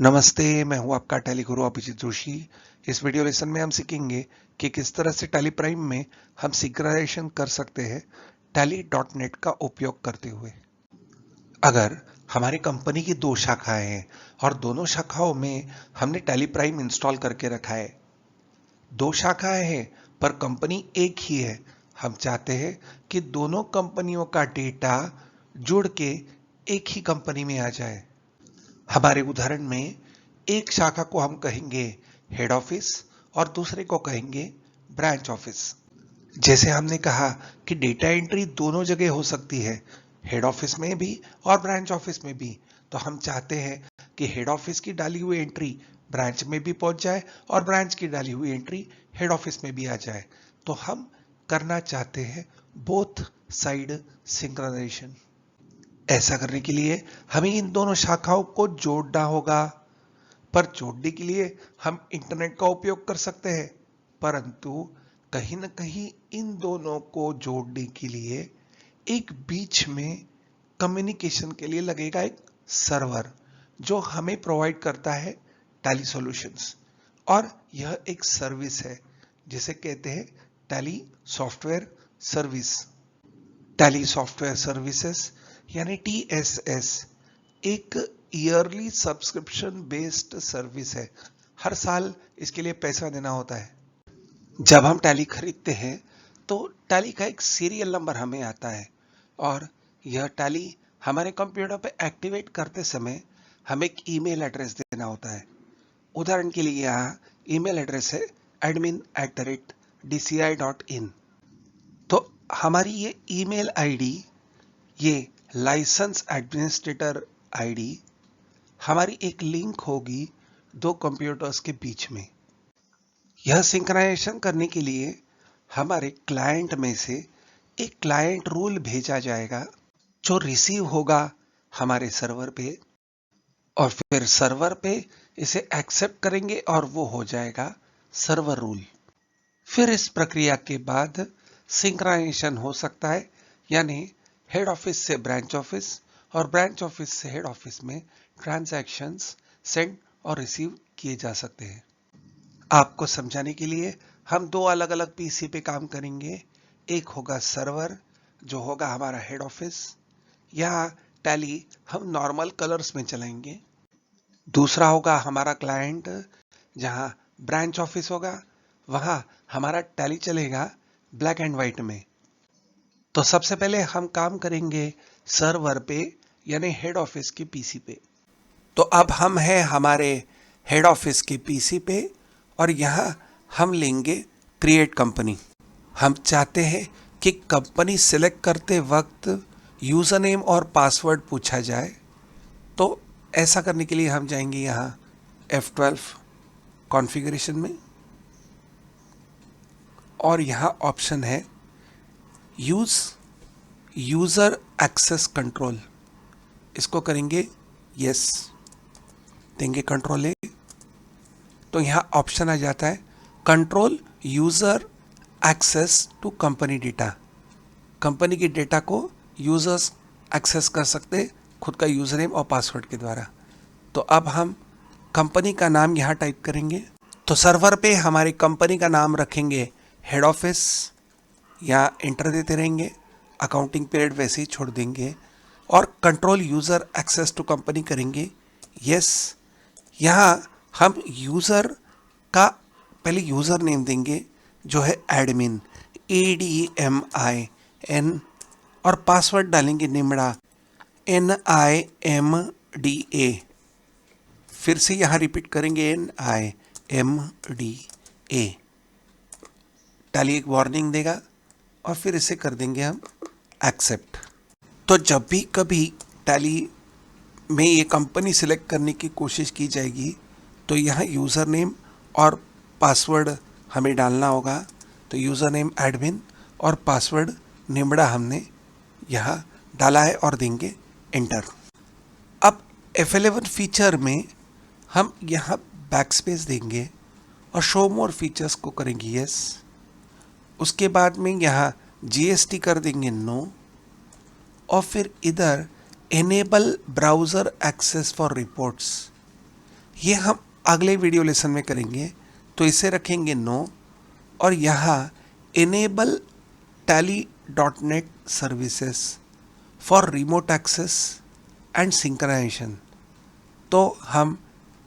नमस्ते, मैं हूँ आपका टैली गुरु अभिजीत जोशी। इस वीडियो लेसन में हम सीखेंगे कि किस तरह से टैली प्राइम में हम सिंक्रोनाइजेशन कर सकते हैं टैली डॉट नेट का उपयोग करते हुए। अगर हमारी कंपनी की 2 शाखाएं हैं और दोनों शाखाओं में हमने टैली प्राइम इंस्टॉल करके रखा है, 2 शाखाएं हैं पर कंपनी एक ही है। हम चाहते हैं कि दोनों कंपनियों का डेटा जुड़ के एक ही कंपनी में आ जाए। हमारे उदाहरण में एक शाखा को हम कहेंगे हेड ऑफिस और दूसरे को कहेंगे ब्रांच ऑफिस। जैसे हमने कहा कि डेटा एंट्री दोनों जगह हो सकती है, हेड ऑफिस में भी और ब्रांच ऑफिस में भी। तो हम चाहते हैं कि हेड ऑफिस की डाली हुई एंट्री ब्रांच में भी पहुंच जाए और ब्रांच की डाली हुई एंट्री हेड ऑफिस में भी आ जाए। तो हम करना चाहते हैं बोथ साइड सिंक्रोनाइजेशन। ऐसा करने के लिए हमें इन दोनों शाखाओं को जोड़ना होगा। पर जोड़ने के लिए हम इंटरनेट का उपयोग कर सकते हैं, परंतु कहीं ना कहीं इन दोनों को जोड़ने के लिए एक बीच में कम्युनिकेशन के लिए लगेगा एक सर्वर, जो हमें प्रोवाइड करता है टैली सॉल्यूशंस। और यह एक सर्विस है जिसे कहते हैं tally software service. Tally software services यानी TSS एक ईयरली सब्सक्रिप्शन बेस्ड सर्विस है। हर साल इसके लिए पैसा देना होता है। जब हम टैली खरीदते हैं तो टैली का एक सीरियल नंबर हमें आता है और यह टैली हमारे कंप्यूटर पे एक्टिवेट करते समय हमें एक ईमेल एड्रेस देना होता है। उदाहरण के लिए यहाँ ईमेल एड्रेस है admin@dci.in। तो हमारी ये ईमेल आईडी, ये लाइसेंस एडमिनिस्ट्रेटर आईडी हमारी एक लिंक होगी 2 कंप्यूटर्स के बीच में। यह सिंक्रोनाइजेशन करने के लिए हमारे क्लाइंट में से एक क्लाइंट रूल भेजा जाएगा जो रिसीव होगा हमारे सर्वर पे, और फिर सर्वर पे इसे एक्सेप्ट करेंगे और वो हो जाएगा सर्वर रूल। फिर इस प्रक्रिया के बाद सिंक्रोनाइजेशन हो सकता है, यानी हेड ऑफिस से ब्रांच ऑफिस और ब्रांच ऑफिस से हेड ऑफिस में ट्रांजैक्शंस सेंड और रिसीव किए जा सकते हैं। आपको समझाने के लिए हम 2 अलग अलग पीसी पे काम करेंगे। एक होगा सर्वर जो होगा हमारा हेड ऑफिस, यहाँ टैली हम नॉर्मल कलर्स में चलाएंगे। दूसरा होगा हमारा क्लाइंट जहां ब्रांच ऑफिस होगा, वहां हमारा टैली चलेगा ब्लैक एंड व्हाइट में। तो सबसे पहले हम काम करेंगे सर्वर पे यानी हेड ऑफिस के पीसी पे। तो अब हम हैं हमारे हेड ऑफिस के पीसी पे और यहां हम लेंगे क्रिएट कंपनी। हम चाहते हैं कि कंपनी सिलेक्ट करते वक्त यूजर नेम और पासवर्ड पूछा जाए। तो ऐसा करने के लिए हम जाएंगे यहाँ F12 कॉन्फ़िगरेशन में और यहाँ ऑप्शन है यूज यूजर एक्सेस कंट्रोल। इसको करेंगे यस, देंगे कंट्रोल ए। तो यहाँ ऑप्शन आ जाता है control user access to company data. Company के डेटा को यूजर्स एक्सेस कर सकते खुद का यूजर नेम और पासवर्ड के द्वारा। तो अब हम कंपनी का नाम यहाँ टाइप करेंगे। तो सर्वर पे हमारी कंपनी का नाम रखेंगे हेड ऑफिस, या एंटर देते रहेंगे। अकाउंटिंग पीरियड वैसे ही छोड़ देंगे और control user access to company करेंगे यस। यहाँ हम यूजर का पहले यूजर नेम देंगे जो है एडमिन ADMIN और पासवर्ड डालेंगे निमड़ा NIMDA। फिर से यहाँ रिपीट करेंगे NIMDA। टैली एक वार्निंग देगा और फिर इसे कर देंगे हम एक्सेप्ट। तो जब भी कभी टैली में ये कंपनी सिलेक्ट करने की कोशिश की जाएगी तो यहाँ यूज़र नेम और पासवर्ड हमें डालना होगा। तो यूज़र नेम एडमिन और पासवर्ड निमड़ा हमने यहाँ डाला है और देंगे एंटर। अब F11 फीचर में हम यहाँ बैकस्पेस देंगे और शो मोर फीचर्स को करेंगे यस। उसके बाद में यहाँ GST कर देंगे नो और फिर इधर enable browser access for reports ये हम अगले वीडियो लेसन में करेंगे। तो इसे रखेंगे नो, और यहाँ enable tally.net services for remote access and synchronisation. तो हम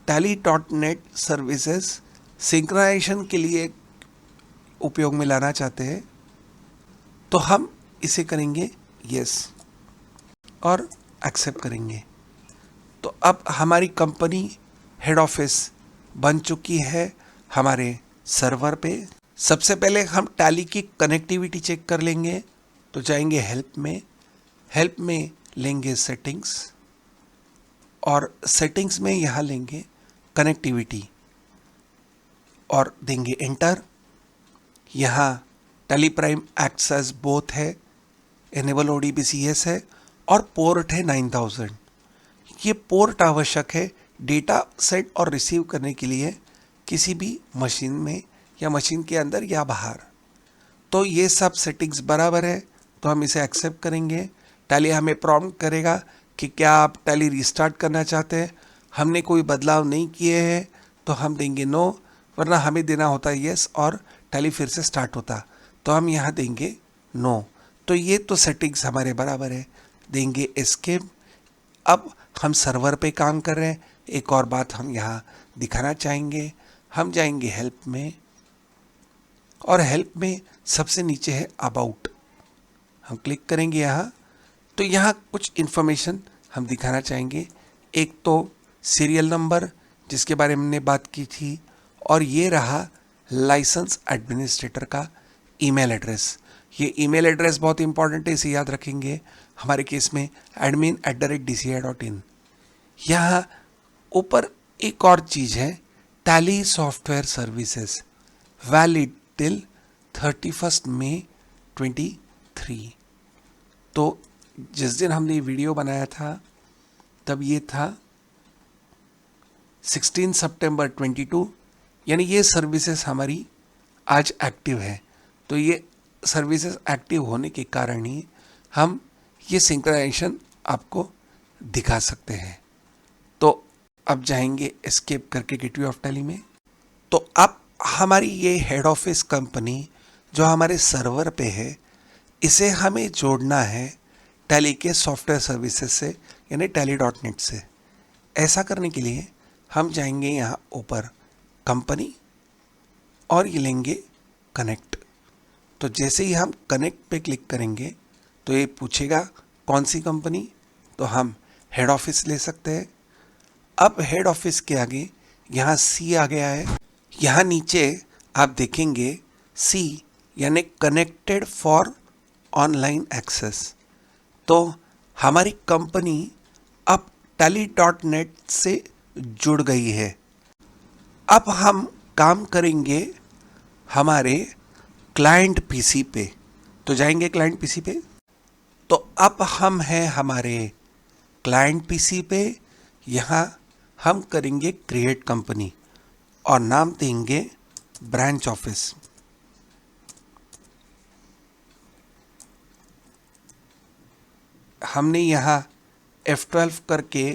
tally.net सर्विसेज सिंक्रोनाइजेशन के लिए उपयोग में लाना चाहते हैं, तो हम इसे करेंगे यस और एक्सेप्ट करेंगे। तो अब हमारी कंपनी हेड ऑफिस बन चुकी है हमारे सर्वर पे। सबसे पहले हम टैली की कनेक्टिविटी चेक कर लेंगे। तो जाएंगे हेल्प में लेंगे सेटिंग्स, और सेटिंग्स में यहाँ लेंगे कनेक्टिविटी और देंगे एंटर। यहाँ Tally prime acts as both है, एनेबल ODBCS है, और पोर्ट है 9000। ये पोर्ट आवश्यक है डेटा सेट और रिसीव करने के लिए किसी भी मशीन में या मशीन के अंदर या बाहर। तो ये सब सेटिंग्स बराबर है, तो हम इसे एक्सेप्ट करेंगे। टैली हमें प्रॉम्प्ट करेगा कि क्या आप टैली रिस्टार्ट करना चाहते हैं। हमने कोई बदलाव नहीं किए हैं तो हम देंगे नो, वरना हमें देना होता है यस और टैली फिर से स्टार्ट होता। तो हम यहाँ देंगे नो। तो ये तो सेटिंग्स हमारे बराबर है, देंगे एस्केप। अब हम सर्वर पे काम कर रहे हैं। एक और बात हम यहाँ दिखाना चाहेंगे। हम जाएंगे हेल्प में, और हेल्प में सबसे नीचे है अबाउट। हम क्लिक करेंगे यहाँ, तो यहाँ कुछ इन्फॉर्मेशन हम दिखाना चाहेंगे। एक तो सीरियल नंबर जिसके बारे में हमने बात की थी, और ये रहा लाइसेंस एडमिनिस्ट्रेटर का ईमेल एड्रेस। ये ईमेल एड्रेस बहुत इंपॉर्टेंट है, इसे याद रखेंगे। हमारे केस में admin@dci.in। यहाँ ऊपर एक और चीज़ है, tally software services valid till 31 मई 23। तो जिस दिन हमने वीडियो बनाया था तब ये था 16 सितंबर 22, यानी ये सर्विसेज हमारी आज एक्टिव है। तो ये सर्विसेज एक्टिव होने के कारण ही हम ये सिंक्रोनाइजेशन आपको दिखा सकते हैं। तो अब जाएंगे एस्केप करके गेटवे ऑफ टैली में। तो अब हमारी ये हेड ऑफिस कंपनी जो हमारे सर्वर पे है, इसे हमें जोड़ना है टैली के सॉफ्टवेयर सर्विसेज से, यानी tally.net से। ऐसा करने के लिए हम जाएंगे यहाँ ऊपर कंपनी, और ये लेंगे कनेक्ट। तो जैसे ही हम कनेक्ट पे क्लिक करेंगे तो ये पूछेगा कौन सी कंपनी, तो हम हेड ऑफिस ले सकते हैं। अब हेड ऑफिस के आगे यहाँ सी आ गया है। यहाँ नीचे आप देखेंगे सी यानी कनेक्टेड फॉर ऑनलाइन एक्सेस। तो हमारी कंपनी अब tally.net से जुड़ गई है। अब हम काम करेंगे हमारे क्लाइंट पीसी पे। तो जाएंगे क्लाइंट पीसी पे। तो अब हम हैं हमारे क्लाइंट पीसी पे। यहाँ हम करेंगे क्रिएट कंपनी और नाम देंगे ब्रांच ऑफिस। हमने यहाँ F12 करके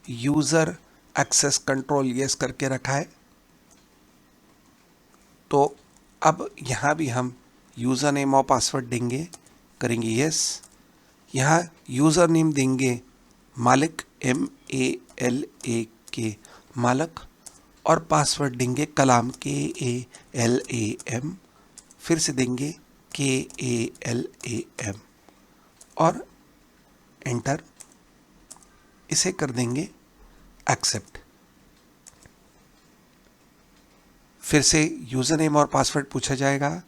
यूज़र एक्सेस कंट्रोल यस करके रखा है। तो अब यहाँ भी हम यूज़र नेम और पासवर्ड देंगे, करेंगे यस। यहाँ यूज़र नेम देंगे मालिक MALAK मालक, और पासवर्ड देंगे कलाम KALAM, फिर से देंगे KALAM और एंटर। इसे कर देंगे एक्सेप्ट। फिर से यूज़र नेम और पासवर्ड पूछा जाएगा।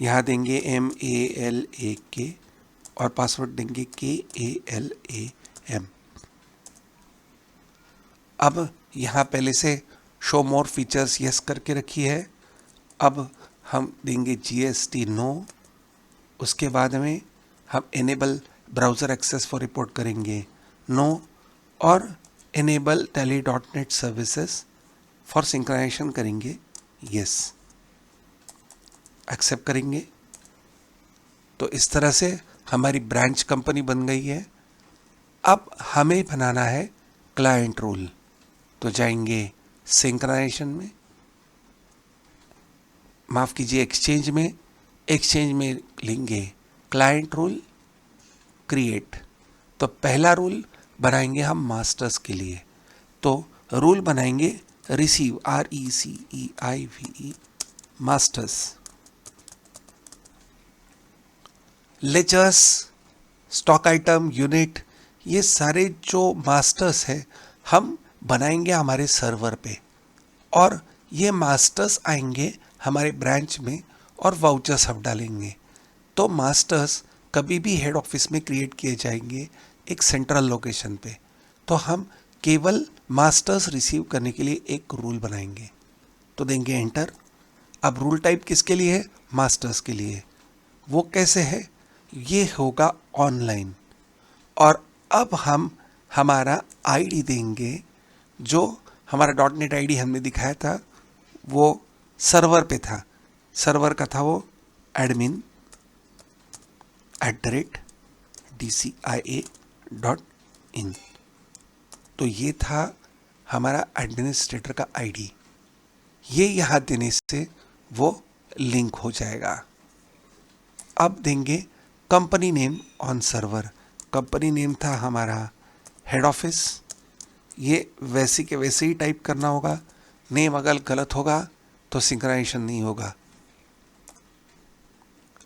यहाँ देंगे MALAK और पासवर्ड देंगे KALAM। अब यहाँ पहले से शो मोर फीचर्स यस करके रखी है। अब हम देंगे GST नो। उसके बाद में हम enable browser access for report करेंगे नो, और enable tally.net services for synchronisation करेंगे यस। एक्सेप्ट करेंगे। तो इस तरह से हमारी ब्रांच कंपनी बन गई है। अब हमें बनाना है क्लाइंट रोल। तो जाएंगे सिंक्रोनाइजेशन में, माफ कीजिए एक्सचेंज में लेंगे क्लाइंट रूल क्रिएट। तो पहला रूल बनाएंगे हम मास्टर्स के लिए, तो रूल बनाएंगे receive RECEIVE masters. Ledgers, stock item, unit, ये सारे जो मास्टर्स है हम बनाएंगे हमारे सर्वर पे, और ये मास्टर्स आएंगे हमारे ब्रांच में और वाउचर्स हम डालेंगे। तो मास्टर्स कभी भी हेड ऑफिस में क्रिएट किए जाएंगे एक सेंट्रल लोकेशन पे। तो हम केवल मास्टर्स रिसीव करने के लिए एक रूल बनाएंगे, तो देंगे एंटर। अब रूल टाइप किसके लिए है? मास्टर्स के लिए। वो कैसे है? ये होगा ऑनलाइन। और अब हम हमारा आईडी देंगे, जो हमारा .NET आईडी हमने दिखाया था वो सर्वर पे था, सर्वर का था वो admin@dcia.in। तो ये था हमारा एडमिनिस्ट्रेटर का आईडी। ये यहाँ देने से वो लिंक हो जाएगा। अब देंगे company name on server. Company name था हमारा हेड ऑफिस, ये वैसे के वैसे ही टाइप करना होगा। नेम अगर गलत होगा तो सिंक्रोनाइजेशन नहीं होगा।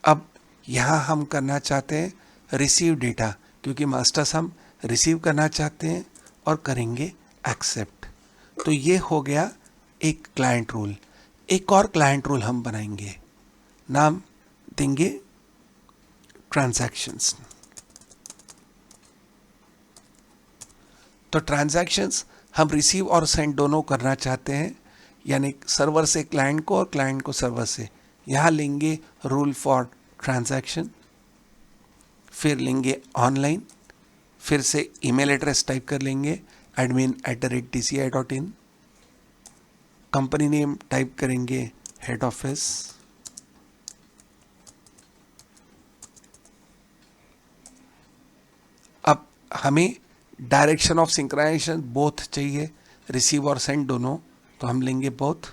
अब यहाँ हम करना चाहते हैं रिसीव डेटा, क्योंकि मास्टर्स हम रिसीव करना चाहते हैं, और करेंगे एक्सेप्ट। तो ये हो गया एक क्लाइंट रूल। एक और क्लाइंट रूल हम बनाएंगे, नाम देंगे ट्रांजैक्शंस। तो ट्रांजैक्शंस हम रिसीव और सेंड दोनों करना चाहते हैं, यानी सर्वर से क्लाइंट को और क्लाइंट को सर्वर से। यहाँ लेंगे रूल फॉर ट्रांजैक्शन, फिर लेंगे ऑनलाइन, फिर से ईमेल एड्रेस टाइप कर लेंगे admin@dci.in, कंपनी नेम टाइप करेंगे हेड ऑफिस, अब हमें डायरेक्शन ऑफ सिंक्रोनाइजेशन बोथ चाहिए, रिसीव और सेंड दोनों, तो हम लेंगे बोथ।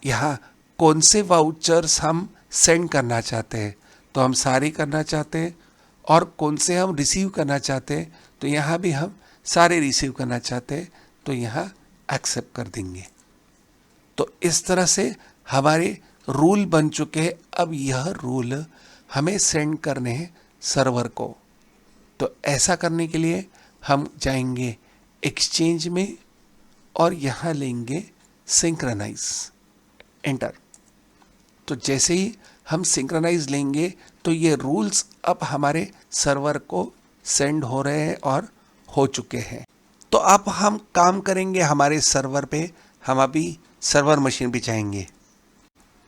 यहाँ कौन से वाउचर्स हम सेंड करना चाहते हैं, तो हम सारे करना चाहते हैं, और कौन से हम रिसीव करना चाहते हैं, तो यहाँ भी हम सारे रिसीव करना चाहते हैं, तो यहाँ एक्सेप्ट कर देंगे। तो इस तरह से हमारे रूल बन चुके हैं। अब यह रूल हमें सेंड करने हैं सर्वर को। तो ऐसा करने के लिए हम जाएंगे एक्सचेंज में और यहाँ लेंगे सिंक्रोनाइज, एंटर। तो जैसे ही हम सिंक्रोनाइज लेंगे तो ये रूल्स अब हमारे सर्वर को सेंड हो रहे हैं और हो चुके हैं। तो अब हम काम करेंगे हमारे सर्वर पे। हम अभी सर्वर मशीन पे जाएंगे।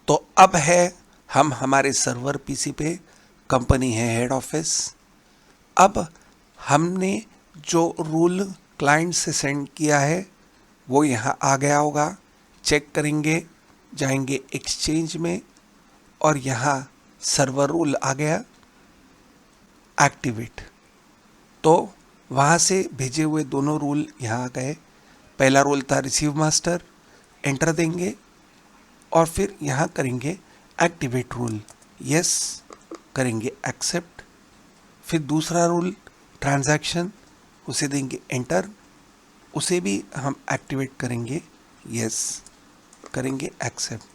तो अब है हम हमारे सर्वर पीसी पे, कंपनी है हेड ऑफिस। अब हमने जो रूल क्लाइंट से सेंड किया है वो यहाँ आ गया होगा। चेक करेंगे, जाएंगे एक्सचेंज में और यहाँ सर्वर रूल आ गया, एक्टिवेट। तो वहाँ से भेजे हुए दोनों रूल यहाँ आ गए। पहला रूल था रिसीव मास्टर, एंटर देंगे और फिर यहाँ करेंगे एक्टिवेट रूल, यस करेंगे एक्सेप्ट। फिर दूसरा रूल ट्रांजैक्शन, उसे देंगे एंटर, उसे भी हम एक्टिवेट करेंगे, यस करेंगे एक्सेप्ट।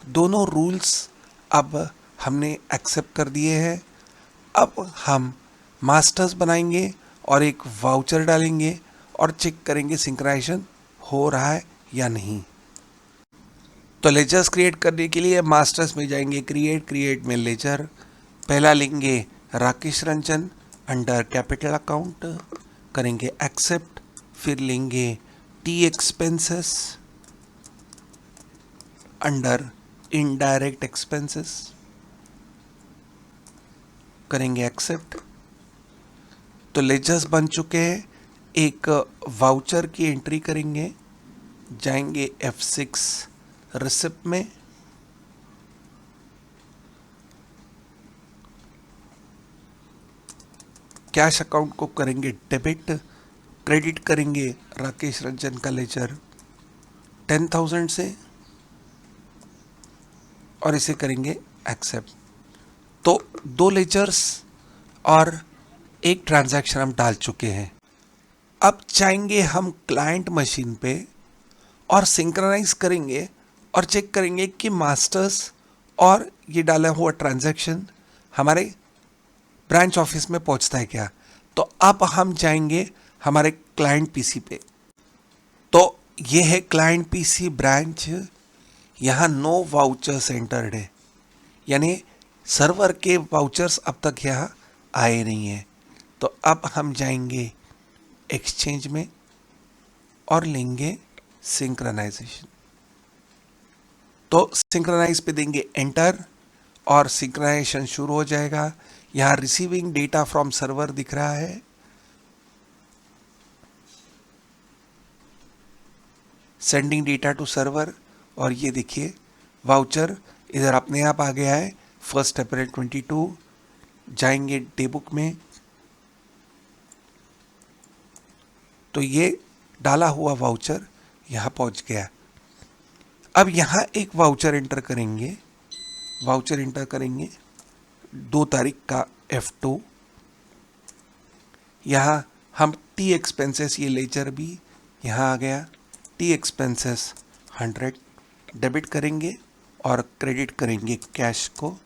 दोनों रूल्स अब हमने एक्सेप्ट कर दिए हैं। अब हम मास्टर्स बनाएंगे और एक वाउचर डालेंगे और चेक करेंगे सिंक्रोनाइजेशन हो रहा है या नहीं। तो लेजर्स क्रिएट करने के लिए मास्टर्स में जाएंगे क्रिएट में लेजर। पहला लेंगे Rakesh Ranjan under capital account, करेंगे एक्सेप्ट। फिर लेंगे T expenses under indirect expenses, करेंगे एक्सेप्ट। तो लेजर्स बन चुके हैं। एक वाउचर की एंट्री करेंगे, जाएंगे F6 रिसिप्ट में, कैश अकाउंट को करेंगे डेबिट, क्रेडिट करेंगे राकेश रंजन का लेजर 10,000 से और इसे करेंगे एक्सेप्ट। तो 2 लेजर्स और एक ट्रांजैक्शन हम डाल चुके हैं। अब चाहेंगे हम क्लाइंट मशीन पे और सिंक्रोनाइज करेंगे और चेक करेंगे कि मास्टर्स और ये डाला हुआ ट्रांजैक्शन हमारे ब्रांच ऑफिस में पहुंचता है क्या। तो अब हम जाएंगे हमारे क्लाइंट पीसी पे। तो ये है क्लाइंट पीसी ब्रांच। यहाँ नो वाउचर्स एंटर्ड है, यानी सर्वर के वाउचर्स अब तक यहाँ आए नहीं हैं। तो अब हम जाएंगे एक्सचेंज में और लेंगे सिंक्रोनाइजेशन। तो सिंक्रोनाइज पे देंगे एंटर और सिंक्रोनाइजेशन शुरू हो जाएगा। यहाँ रिसीविंग डेटा फ्रॉम सर्वर दिख रहा है, सेंडिंग डेटा टू सर्वर, और ये देखिए वाउचर इधर अपने आप आ गया है 1 अप्रैल 22। जाएंगे डे बुक में, तो ये डाला हुआ वाउचर यहाँ पहुँच गया। अब यहाँ एक वाउचर एंटर करेंगे, 2 तारीख का F2। यहाँ हम टी एक्सपेंसेस, ये लेजर भी यहाँ आ गया, टी एक्सपेंसेस 100 डेबिट करेंगे और क्रेडिट करेंगे कैश को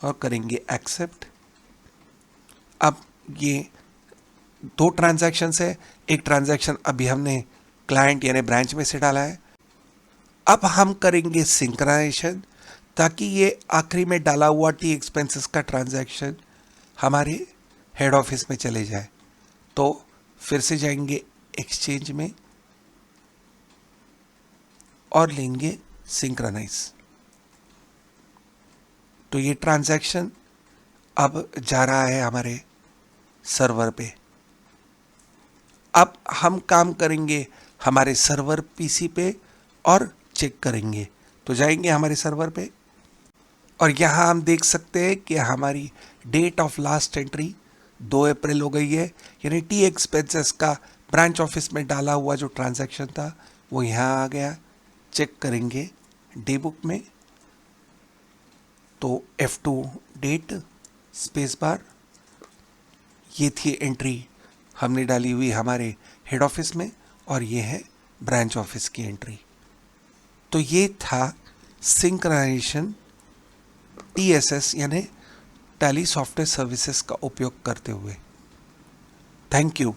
और करेंगे एक्सेप्ट। अब ये 2 ट्रांजैक्शंस है, एक ट्रांजैक्शन अभी हमने क्लाइंट यानी ब्रांच में से डाला है। अब हम करेंगे सिंक्रोनाइजेशन ताकि ये आखिरी में डाला हुआ टी एक्सपेंसेस का ट्रांजैक्शन हमारे हेड ऑफिस में चले जाए। तो फिर से जाएंगे एक्सचेंज में और लेंगे सिंक्रोनाइज। तो ये ट्रांजैक्शन अब जा रहा है हमारे सर्वर पे। अब हम काम करेंगे हमारे सर्वर पीसी पे और चेक करेंगे। तो जाएंगे हमारे सर्वर पे और यहाँ हम देख सकते हैं कि हमारी डेट ऑफ लास्ट एंट्री 2 अप्रैल हो गई है, यानी टी एक्सपेंसेस का ब्रांच ऑफिस में डाला हुआ जो ट्रांजैक्शन था वो यहाँ आ गया। चेक करेंगे डे बुक में, तो F2 डेट स्पेस बार, ये थी एंट्री हमने डाली हुई हमारे हेड ऑफिस में और ये है ब्रांच ऑफिस की एंट्री। तो ये था सिंक्रोनाइजेशन TSS यानी टैली सॉफ्टवेयर सर्विसेज का उपयोग करते हुए। Thank you.